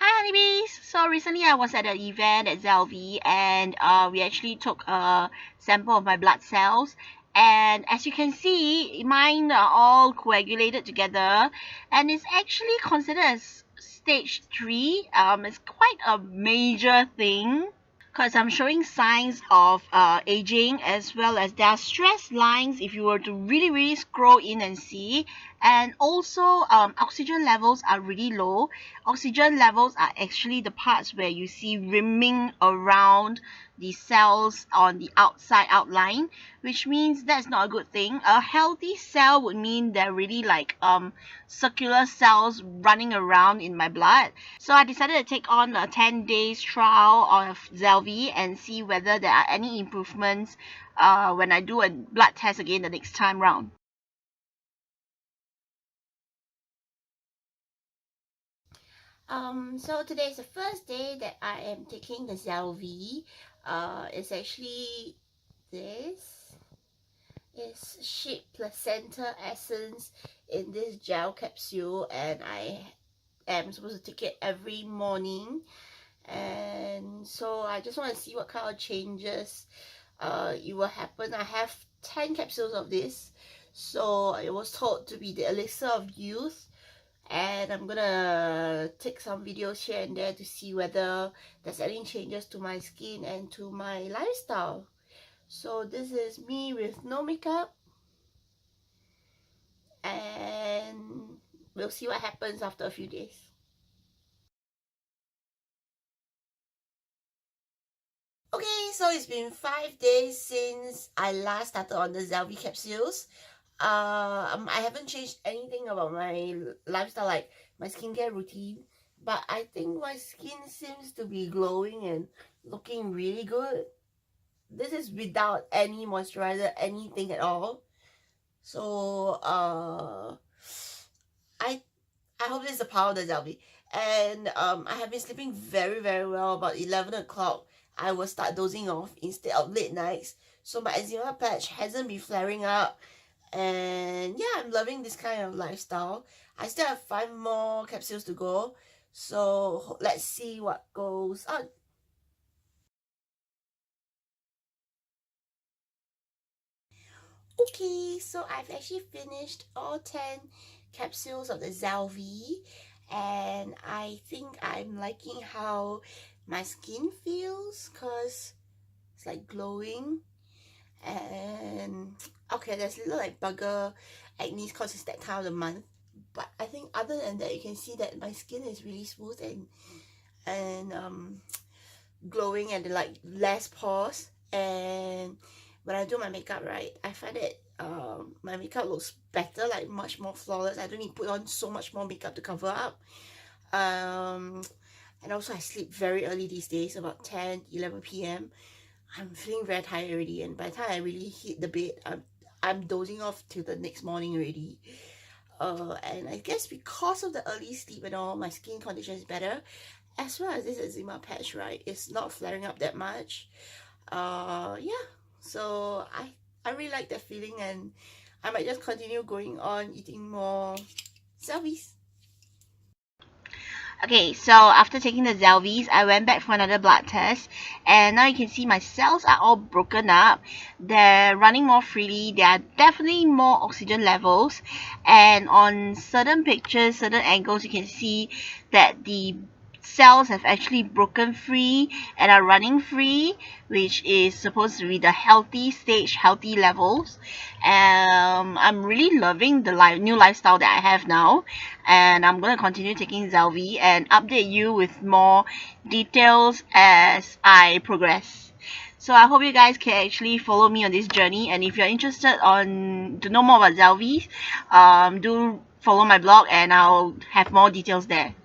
Hi Honeybees! So recently I was at an event at Zell-V and we actually took a sample of my blood cells, and as you can see mine are all coagulated together, and it's actually considered as stage 3. It's quite a major thing because I'm showing signs of aging, as well as there are stress lines if you were to really scroll in and see. And also oxygen levels are really low. Oxygen levels are actually the parts where you see rimming around the cells on the outside outline, which means that's not a good thing. A healthy cell would mean they're really like circular cells running around in my blood. So I decided to take on a 10 days trial of Zell-V and see whether there are any improvements when I do a blood test again the next time round. So today is the first day that I am taking the Zell-V. It's actually this. It's sheep placenta essence in this gel capsule, and I am supposed to take it every morning. And so I just want to see what kind of changes it will happen. I have 10 capsules of this, so it was told to be the elixir of youth, and I'm gonna take some videos here and there to see whether there's any changes to my skin and to my lifestyle. So this is me with no makeup, and we'll see what happens after a few days. Okay, so it's been 5 days since I last started on the Zell-V capsules. I haven't changed anything about my lifestyle, like my skincare routine, but I think my skin seems to be glowing and looking really good. This is without any moisturizer, anything at all. So I hope this is the power of the Zell-V. And I have been sleeping very well. About 11 o'clock I will start dozing off instead of late nights, so my eczema patch hasn't been flaring up. And yeah, I'm loving this kind of lifestyle. I still have 5 more capsules to go, so let's see what goes on. Okay, so I've actually finished all 10 capsules of the Zell-V, and I think I'm liking how my skin feels because it's like glowing. And okay, there's a little like bugger acne because it's that time of the month, but I think other than that, you can see that my skin is really smooth and glowing, and like less pores. And when I do my makeup, right, I find that my makeup looks better, like much more flawless. I don't need to put on so much more makeup to cover up. And also I sleep very early these days, about 10-11 p.m. I'm feeling very tired already, and by the time I really hit the bed, I'm dozing off till the next morning already. And I guess because of the early sleep and all, my skin condition is better, as well as this eczema patch, right? It's not flaring up that much. Yeah, so I really like that feeling, and I might just continue going on eating more Zell-Vs. Okay, so after taking the Zell-Vs, I went back for another blood test, and now you can see my cells are all broken up. They're running more freely. There are definitely more oxygen levels, and on certain pictures, certain angles, you can see that the cells have actually broken free and are running free, which is supposed to be the healthy stage, healthy levels. I'm really loving the new lifestyle that I have now, and I'm going to continue taking Zell-V and update you with more details as I progress. So I hope you guys can actually follow me on this journey, and if you're interested to know more about Zell-V, do follow my blog and I'll have more details there.